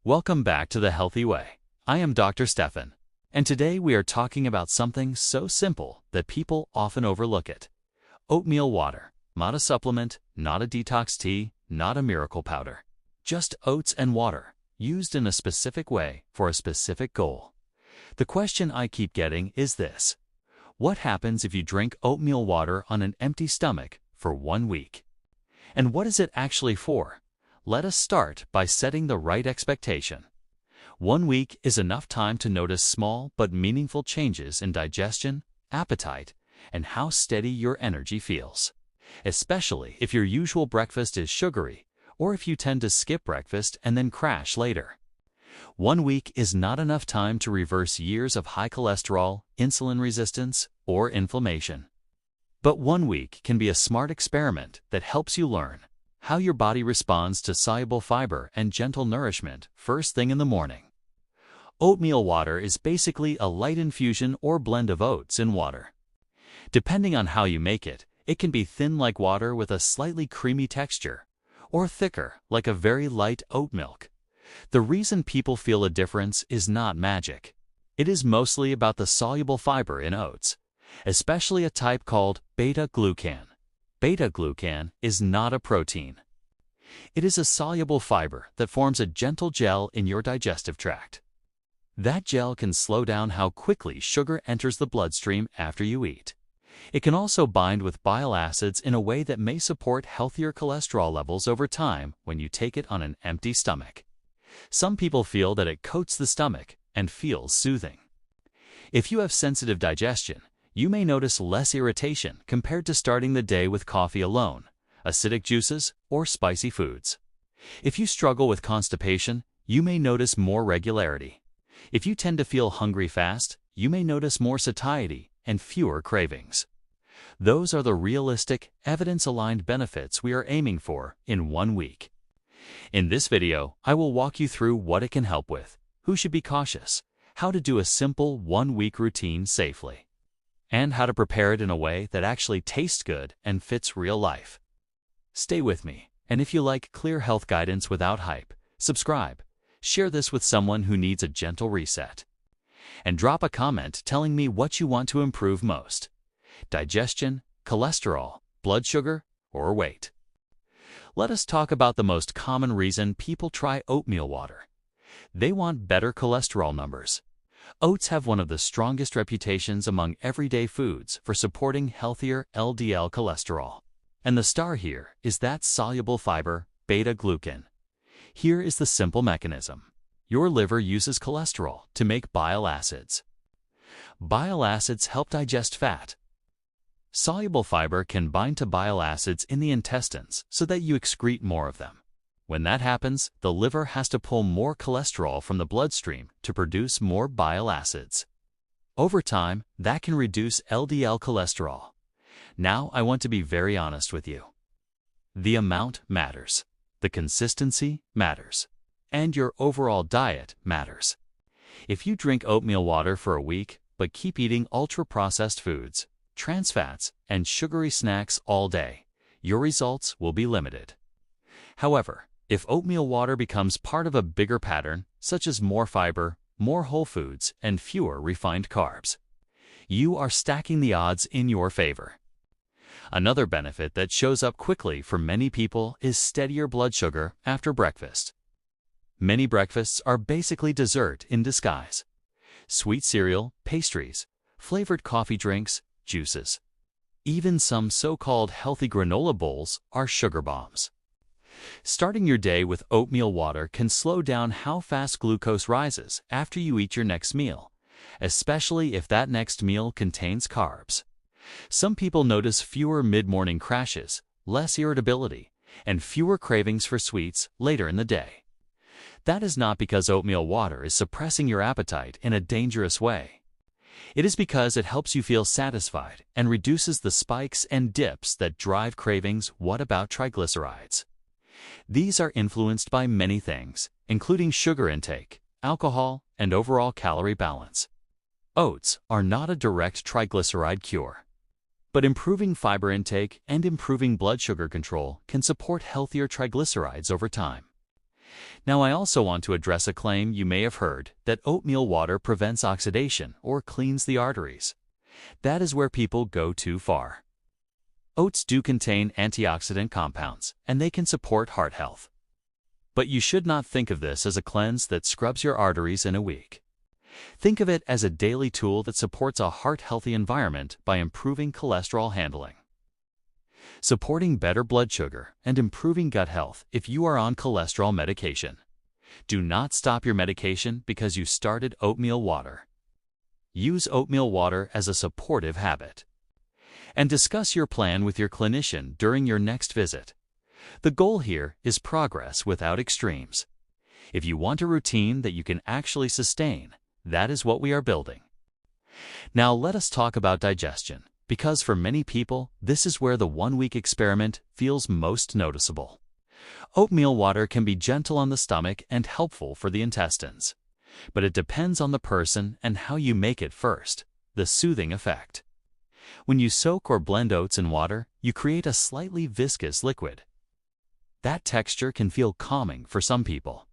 Welcome back to The Healthy Way. I am Dr. Stephan, and today we are talking about something so simple that people often overlook it. Oatmeal water, not a supplement, not a detox tea, not a miracle powder. Just oats and water, used in a specific way for a specific goal. The question I keep getting is this: what happens if you drink oatmeal water on an empty stomach for 1 week? And what is it actually for? Let us start by setting the right expectation. 1 week is enough time to notice small but meaningful changes in digestion, appetite, and how steady your energy feels. Especially if your usual breakfast is sugary, or if you tend to skip breakfast and then crash later. 1 week is not enough time to reverse years of high cholesterol, insulin resistance, or inflammation. But 1 week can be a smart experiment that helps you learn how your body responds to soluble fiber and gentle nourishment first thing in the morning. Oatmeal water is basically a light infusion or blend of oats in water. Depending on how you make it, it can be thin like water with a slightly creamy texture, or thicker like a very light oat milk. The reason people feel a difference is not magic. It is mostly about the soluble fiber in oats, especially a type called beta-glucan. Beta-glucan is not a protein. It is a soluble fiber that forms a gentle gel in your digestive tract. That gel can slow down how quickly sugar enters the bloodstream after you eat. It can also bind with bile acids in a way that may support healthier cholesterol levels over time when you take it on an empty stomach. Some people feel that it coats the stomach and feels soothing. If you have sensitive digestion, you may notice less irritation compared to starting the day with coffee alone, acidic juices, or spicy foods. If you struggle with constipation, you may notice more regularity. If you tend to feel hungry fast, you may notice more satiety and fewer cravings. Those are the realistic, evidence-aligned benefits we are aiming for in 1 week. In this video, I will walk you through what it can help with, who should be cautious, how to do a simple 1-week routine safely, and how to prepare it in a way that actually tastes good and fits real life. Stay with me, and if you like clear health guidance without hype, subscribe, share this with someone who needs a gentle reset, and drop a comment telling me what you want to improve most: digestion, cholesterol, blood sugar, or weight. Let us talk about the most common reason people try oatmeal water. They want better cholesterol numbers. Oats have one of the strongest reputations among everyday foods for supporting healthier LDL cholesterol. And the star here is that soluble fiber, beta-glucan. Here is the simple mechanism. Your liver uses cholesterol to make bile acids. Bile acids help digest fat. Soluble fiber can bind to bile acids in the intestines so that you excrete more of them. When that happens, the liver has to pull more cholesterol from the bloodstream to produce more bile acids. Over time, that can reduce LDL cholesterol. Now I want to be very honest with you. The amount matters, the consistency matters, and your overall diet matters. If you drink oatmeal water for a week but keep eating ultra-processed foods, trans fats, and sugary snacks all day, your results will be limited. However, if oatmeal water becomes part of a bigger pattern, such as more fiber, more whole foods, and fewer refined carbs, you are stacking the odds in your favor. Another benefit that shows up quickly for many people is steadier blood sugar after breakfast. Many breakfasts are basically dessert in disguise. Sweet cereal, pastries, flavored coffee drinks, juices. Even some so-called healthy granola bowls are sugar bombs. Starting your day with oatmeal water can slow down how fast glucose rises after you eat your next meal, especially if that next meal contains carbs. Some people notice fewer mid-morning crashes, less irritability, and fewer cravings for sweets later in the day. That is not because oatmeal water is suppressing your appetite in a dangerous way. It is because it helps you feel satisfied and reduces the spikes and dips that drive cravings. What about triglycerides? These are influenced by many things, including sugar intake, alcohol, and overall calorie balance. Oats are not a direct triglyceride cure, but improving fiber intake and improving blood sugar control can support healthier triglycerides over time. Now, I also want to address a claim you may have heard that oatmeal water prevents oxidation or cleans the arteries. That is where people go too far. Oats do contain antioxidant compounds, and they can support heart health. But you should not think of this as a cleanse that scrubs your arteries in a week. Think of it as a daily tool that supports a heart-healthy environment by improving cholesterol handling, supporting better blood sugar, and improving gut health if you are on cholesterol medication. Do not stop your medication because you started oatmeal water. Use oatmeal water as a supportive habit. And discuss your plan with your clinician during your next visit. The goal here is progress without extremes. If you want a routine that you can actually sustain, that is what we are building. Now let us talk about digestion, because for many people, this is where the one-week experiment feels most noticeable. Oatmeal water can be gentle on the stomach and helpful for the intestines. But it depends on the person and how you make it first, the soothing effect. When you soak or blend oats in water, you create a slightly viscous liquid. That texture can feel calming for some people,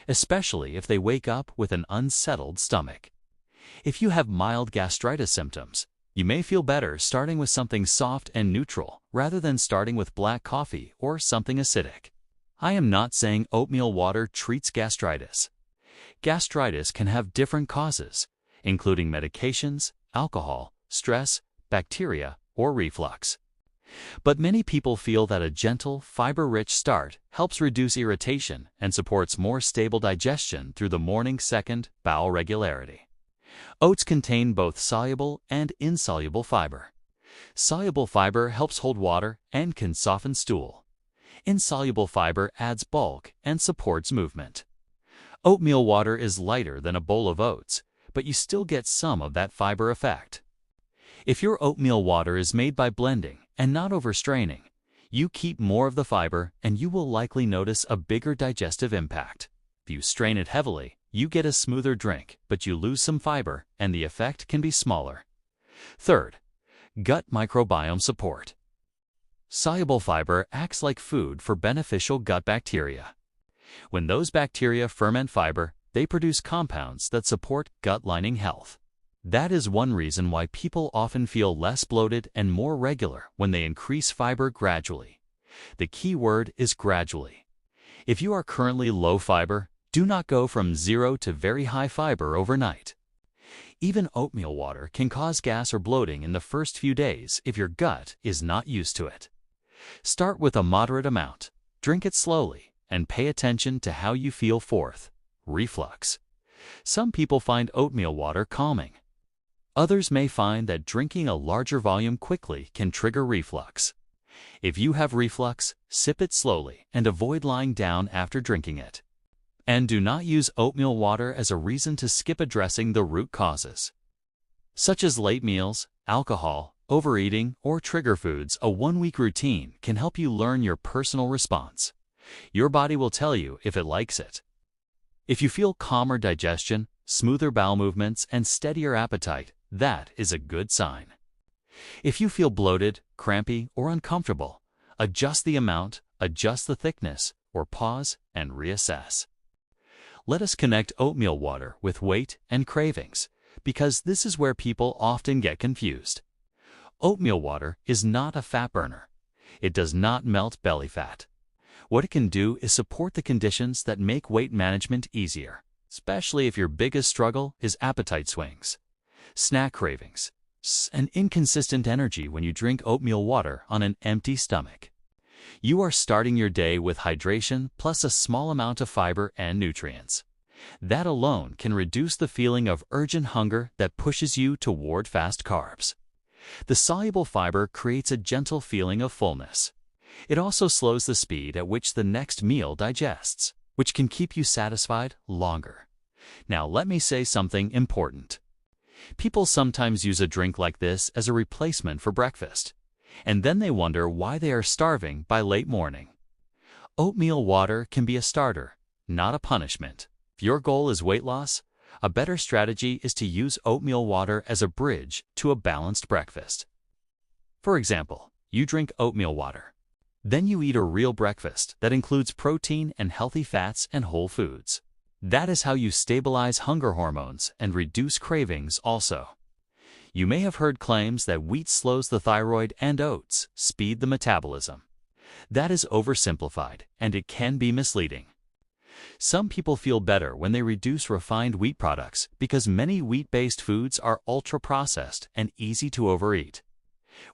especially if they wake up with an unsettled stomach. If you have mild gastritis symptoms, you may feel better starting with something soft and neutral rather than starting with black coffee or something acidic. I am not saying oatmeal water treats gastritis. Gastritis can have different causes, including medications, alcohol, stress, bacteria, or reflux. But many people feel that a gentle, fiber-rich start helps reduce irritation and supports more stable digestion through the morning second bowel regularity. Oats contain both soluble and insoluble fiber. Soluble fiber helps hold water and can soften stool. Insoluble fiber adds bulk and supports movement. Oatmeal water is lighter than a bowl of oats, but you still get some of that fiber effect. If your oatmeal water is made by blending and not overstraining, you keep more of the fiber and you will likely notice a bigger digestive impact. If you strain it heavily, you get a smoother drink, but you lose some fiber and the effect can be smaller. Third, gut microbiome support. Soluble fiber acts like food for beneficial gut bacteria. When those bacteria ferment fiber, they produce compounds that support gut lining health. That is one reason why people often feel less bloated and more regular when they increase fiber gradually. The key word is gradually. If you are currently low fiber, do not go from 0 to very high fiber overnight. Even oatmeal water can cause gas or bloating in the first few days if your gut is not used to it. Start with a moderate amount, drink it slowly, and pay attention to how you feel. Fourth, reflux. Some people find oatmeal water calming. Others may find that drinking a larger volume quickly can trigger reflux. If you have reflux, sip it slowly and avoid lying down after drinking it. And do not use oatmeal water as a reason to skip addressing the root causes, such as late meals, alcohol, overeating, or trigger foods. A one-week routine can help you learn your personal response. Your body will tell you if it likes it. If you feel calmer digestion, smoother bowel movements, and steadier appetite, that is a good sign. If you feel bloated, crampy, or uncomfortable, adjust the amount, adjust the thickness, or pause and reassess. Let us connect oatmeal water with weight and cravings, because this is where people often get confused. Oatmeal water is not a fat burner. It does not melt belly fat. What it can do is support the conditions that make weight management easier, especially if your biggest struggle is appetite swings, snack cravings, and inconsistent energy when you drink oatmeal water on an empty stomach. You are starting your day with hydration plus a small amount of fiber and nutrients. That alone can reduce the feeling of urgent hunger that pushes you toward fast carbs. The soluble fiber creates a gentle feeling of fullness. It also slows the speed at which the next meal digests, which can keep you satisfied longer. Now let me say something important. People sometimes use a drink like this as a replacement for breakfast, and then they wonder why they are starving by late morning. Oatmeal water can be a starter, not a punishment. If your goal is weight loss, a better strategy is to use oatmeal water as a bridge to a balanced breakfast. For example, you drink oatmeal water. Then you eat a real breakfast that includes protein and healthy fats and whole foods. That is how you stabilize hunger hormones and reduce cravings also. You may have heard claims that wheat slows the thyroid and oats speed the metabolism. That is oversimplified, and it can be misleading. Some people feel better when they reduce refined wheat products because many wheat-based foods are ultra-processed and easy to overeat.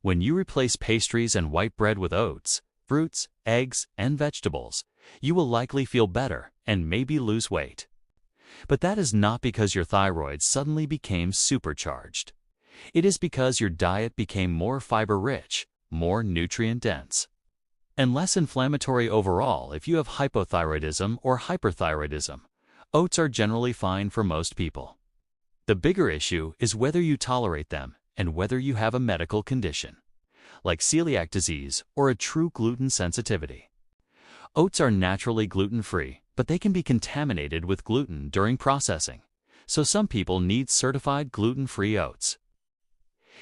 When you replace pastries and white bread with oats, fruits, eggs, and vegetables, you will likely feel better and maybe lose weight. But that is not because your thyroid suddenly became supercharged. It is because your diet became more fiber-rich, more nutrient-dense, and less inflammatory overall. If you have hypothyroidism or hyperthyroidism, oats are generally fine for most people. The bigger issue is whether you tolerate them and whether you have a medical condition, like celiac disease or a true gluten sensitivity. Oats are naturally gluten-free, but they can be contaminated with gluten during processing, so some people need certified gluten-free oats.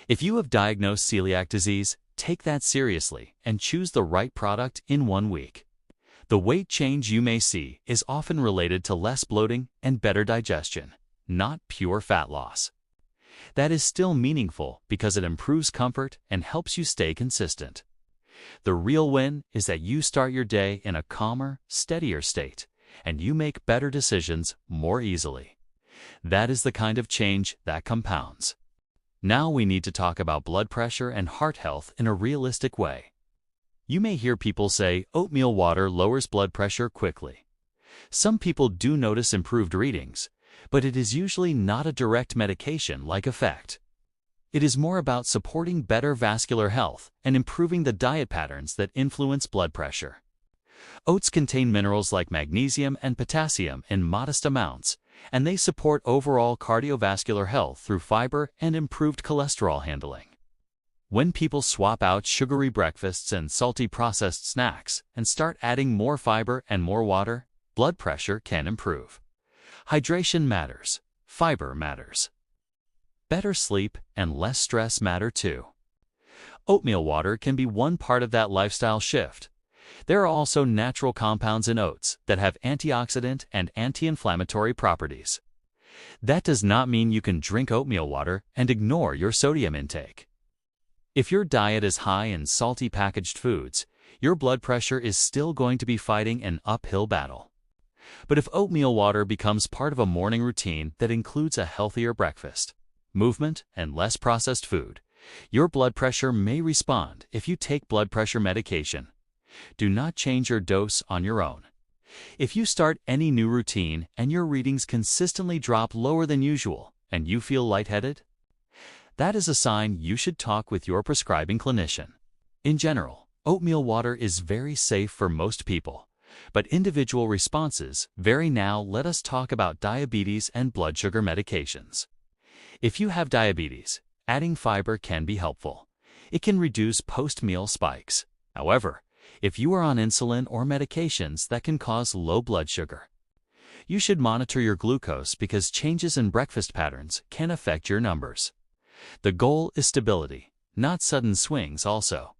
If you have diagnosed celiac disease, take that seriously and choose the right product in 1 week. The weight change you may see is often related to less bloating and better digestion, not pure fat loss. That is still meaningful because it improves comfort and helps you stay consistent. The real win is that you start your day in a calmer, steadier state, and you make better decisions more easily. That is the kind of change that compounds. Now we need to talk about blood pressure and heart health in a realistic way. You may hear people say oatmeal water lowers blood pressure quickly. Some people do notice improved readings, but it is usually not a direct medication-like effect. It is more about supporting better vascular health and improving the diet patterns that influence blood pressure. Oats contain minerals like magnesium and potassium in modest amounts, and they support overall cardiovascular health through fiber and improved cholesterol handling. When people swap out sugary breakfasts and salty processed snacks and start adding more fiber and more water, blood pressure can improve. Hydration matters. Fiber matters. Better sleep and less stress matter too. Oatmeal water can be one part of that lifestyle shift. There are also natural compounds in oats that have antioxidant and anti-inflammatory properties. That does not mean you can drink oatmeal water and ignore your sodium intake. If your diet is high in salty packaged foods, your blood pressure is still going to be fighting an uphill battle. But if oatmeal water becomes part of a morning routine that includes a healthier breakfast, movement, and less processed food, your blood pressure may respond. If you take blood pressure medication, do not change your dose on your own. If you start any new routine and your readings consistently drop lower than usual and you feel lightheaded, that is a sign you should talk with your prescribing clinician. In general, oatmeal water is very safe for most people, but individual responses vary. Now let us talk about diabetes and blood sugar medications. If you have diabetes, adding fiber can be helpful. It can reduce post-meal spikes. However, if you are on insulin or medications that can cause low blood sugar, you should monitor your glucose because changes in breakfast patterns can affect your numbers. The goal is stability, not sudden swings also.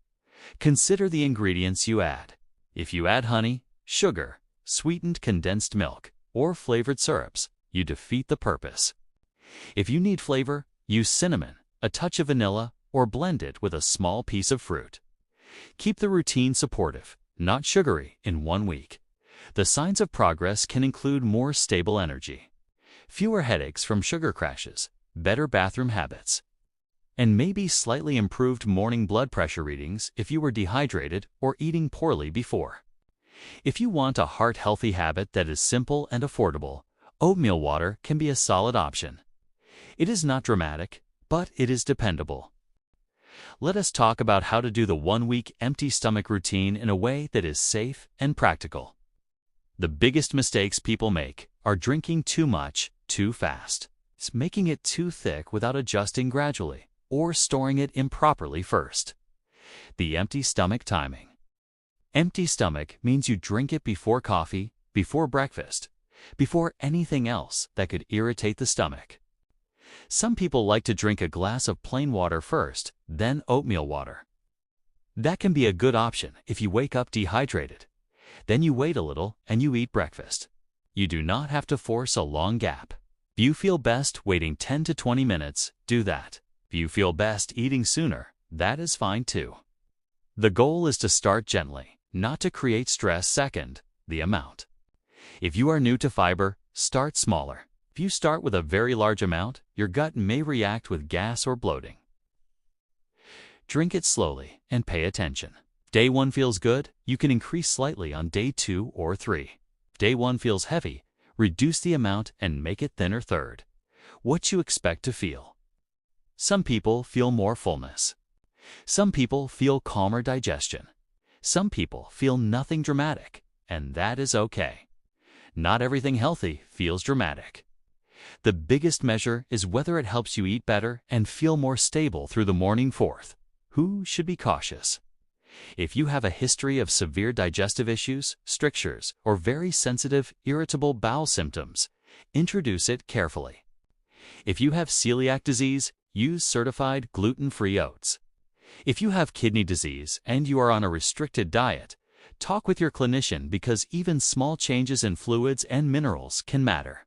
Consider the ingredients you add. If you add honey, sugar, sweetened condensed milk, or flavored syrups, you defeat the purpose. If you need flavor, use cinnamon, a touch of vanilla, or blend it with a small piece of fruit. Keep the routine supportive, not sugary, in 1 week. The signs of progress can include more stable energy, fewer headaches from sugar crashes, better bathroom habits, and maybe slightly improved morning blood pressure readings if you were dehydrated or eating poorly before. If you want a heart-healthy habit that is simple and affordable, oatmeal water can be a solid option. It is not dramatic, but it is dependable. Let us talk about how to do the 1-week empty stomach routine in a way that is safe and practical. The biggest mistakes people make are drinking too much, too fast. It's making it too thick without adjusting gradually, or storing it improperly first. The empty stomach timing. Empty stomach means you drink it before coffee, before breakfast, before anything else that could irritate the stomach. Some people like to drink a glass of plain water first, then oatmeal water. That can be a good option if you wake up dehydrated. Then you wait a little and you eat breakfast. You do not have to force a long gap. If you feel best waiting 10 to 20 minutes, do that. If you feel best eating sooner, that is fine too. The goal is to start gently, not to create stress. Second, the amount. If you are new to fiber, start smaller. If you start with a very large amount, your gut may react with gas or bloating. Drink it slowly and pay attention. Day 1 feels good, you can increase slightly on day 2 or 3. If day 1 feels heavy, reduce the amount and make it thinner. Third, what you expect to feel. Some people feel more fullness. Some people feel calmer digestion. Some people feel nothing dramatic, and that is okay. Not everything healthy feels dramatic. The biggest measure is whether it helps you eat better and feel more stable through the morning. Fourth, who should be cautious? If you have a history of severe digestive issues, strictures, or very sensitive, irritable bowel symptoms, introduce it carefully. If you have celiac disease, use certified gluten-free oats. If you have kidney disease and you are on a restricted diet, talk with your clinician because even small changes in fluids and minerals can matter.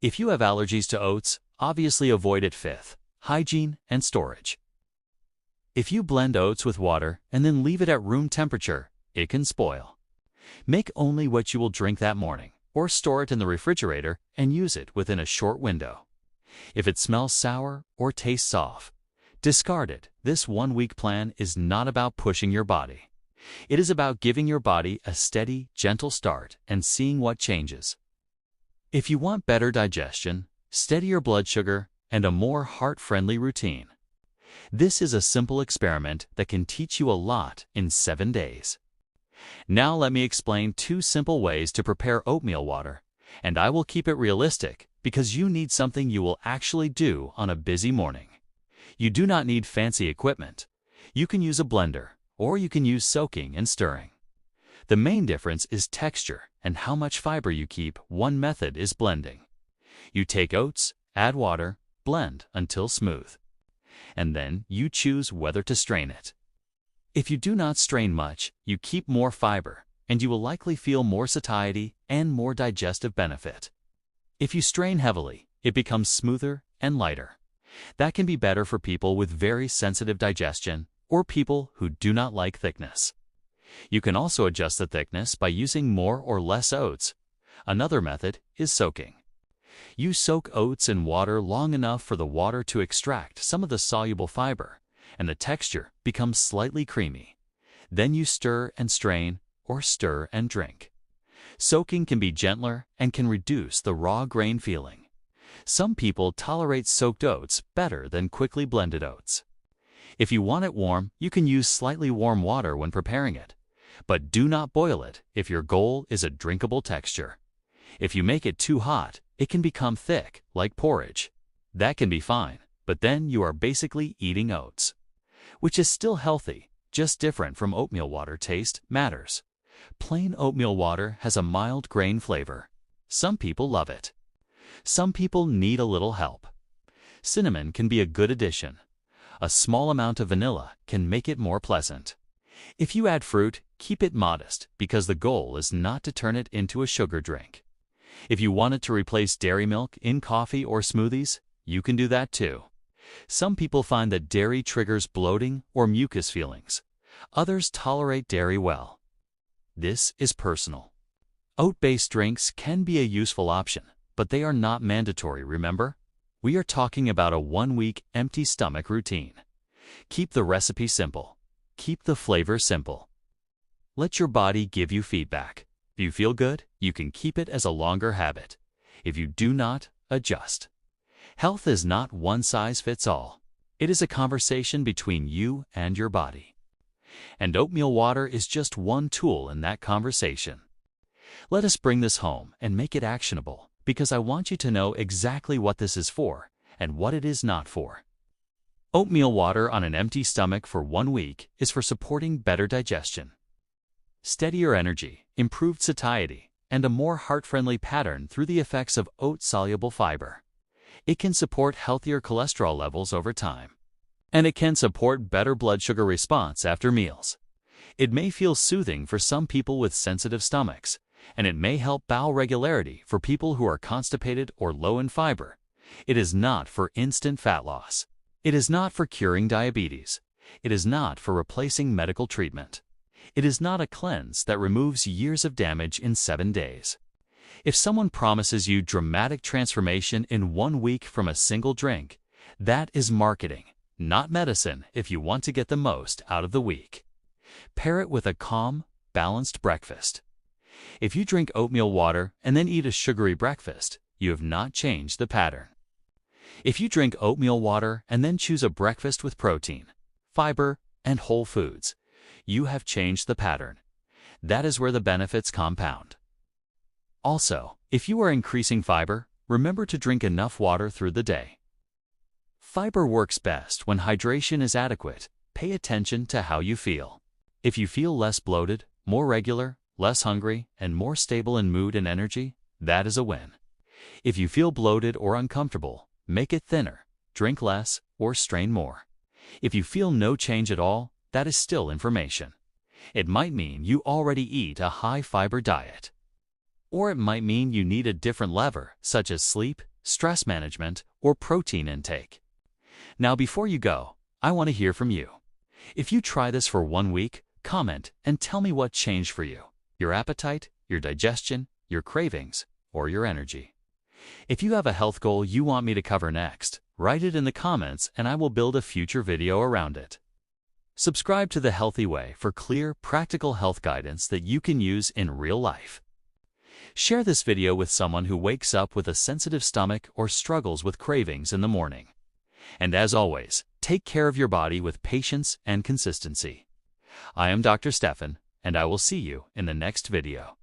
If you have allergies to oats, obviously avoid it. Fifth, hygiene and storage. If you blend oats with water and then leave it at room temperature, it can spoil. Make only what you will drink that morning, or store it in the refrigerator and use it within a short window. If it smells sour or tastes off, discard it. This 1-week plan is not about pushing your body. It is about giving your body a steady, gentle start and seeing what changes. If you want better digestion, steadier blood sugar, and a more heart-friendly routine, this is a simple experiment that can teach you a lot in 7 days. Now let me explain 2 simple ways to prepare oatmeal water, and I will keep it realistic because you need something you will actually do on a busy morning. You do not need fancy equipment. You can use a blender, or you can use soaking and stirring. The main difference is texture and how much fiber you keep. One method is blending. You take oats, add water, blend until smooth, and then you choose whether to strain it. If you do not strain much, you keep more fiber, and you will likely feel more satiety and more digestive benefit. If you strain heavily, it becomes smoother and lighter. That can be better for people with very sensitive digestion or people who do not like thickness. You can also adjust the thickness by using more or less oats. Another method is soaking. You soak oats in water long enough for the water to extract some of the soluble fiber, and the texture becomes slightly creamy. Then you stir and strain, or stir and drink. Soaking can be gentler and can reduce the raw grain feeling. Some people tolerate soaked oats better than quickly blended oats. If you want it warm, you can use slightly warm water when preparing it, but do not boil it if your goal is a drinkable texture. If you make it too hot, it can become thick, like porridge. That can be fine, but then you are basically eating oats, which is still healthy, just different from oatmeal water. Taste matters. Plain oatmeal water has a mild grain flavor. Some people love it. Some people need a little help. Cinnamon can be a good addition. A small amount of vanilla can make it more pleasant. If you add fruit, keep it modest because the goal is not to turn it into a sugar drink. If you wanted to replace dairy milk in coffee or smoothies, you can do that too. Some people find that dairy triggers bloating or mucus feelings. Others tolerate dairy well. This is personal. Oat-based drinks can be a useful option, but they are not mandatory, remember? We are talking about a 1-week empty stomach routine. Keep the recipe simple. Keep the flavor simple. Let your body give you feedback. If you feel good, you can keep it as a longer habit. If you do not, adjust. Health is not one size fits all. It is a conversation between you and your body. And oatmeal water is just one tool in that conversation. Let us bring this home and make it actionable, because I want you to know exactly what this is for and what it is not for. Oatmeal water on an empty stomach for 1 week is for supporting better digestion, steadier energy, improved satiety, and a more heart-friendly pattern through the effects of oat-soluble fiber. It can support healthier cholesterol levels over time. and it can support better blood sugar response after meals. It may feel soothing for some people with sensitive stomachs, and it may help bowel regularity for people who are constipated or low in fiber. It is not for instant fat loss. It is not for curing diabetes. It is not for replacing medical treatment. It is not a cleanse that removes years of damage in 7 days. If someone promises you dramatic transformation in 1 week from a single drink, that is marketing, not medicine if you want to get the most out of the week. Pair it with a calm, balanced breakfast. If you drink oatmeal water and then eat a sugary breakfast, you have not changed the pattern. If you drink oatmeal water and then choose a breakfast with protein, fiber, and whole foods, you have changed the pattern. That is where the benefits compound. Also, if you are increasing fiber, remember to drink enough water through the day. Fiber works best when hydration is adequate. Pay attention to how you feel. If you feel less bloated, more regular, less hungry, and more stable in mood and energy, that is a win. If you feel bloated or uncomfortable, make it thinner, drink less, or strain more. If you feel no change at all, that is still information. It might mean you already eat a high-fiber diet. Or it might mean you need a different lever, such as sleep, stress management, or protein intake. Now before you go, I want to hear from you. If you try this for 1 week, comment and tell me what changed for you: your appetite, your digestion, your cravings, or your energy. If you have a health goal you want me to cover next, write it in the comments and I will build a future video around it. Subscribe to The Healthy Way for clear, practical health guidance that you can use in real life. Share this video with someone who wakes up with a sensitive stomach or struggles with cravings in the morning. And as always, take care of your body with patience and consistency. I am Dr. Stephan, and I will see you in the next video.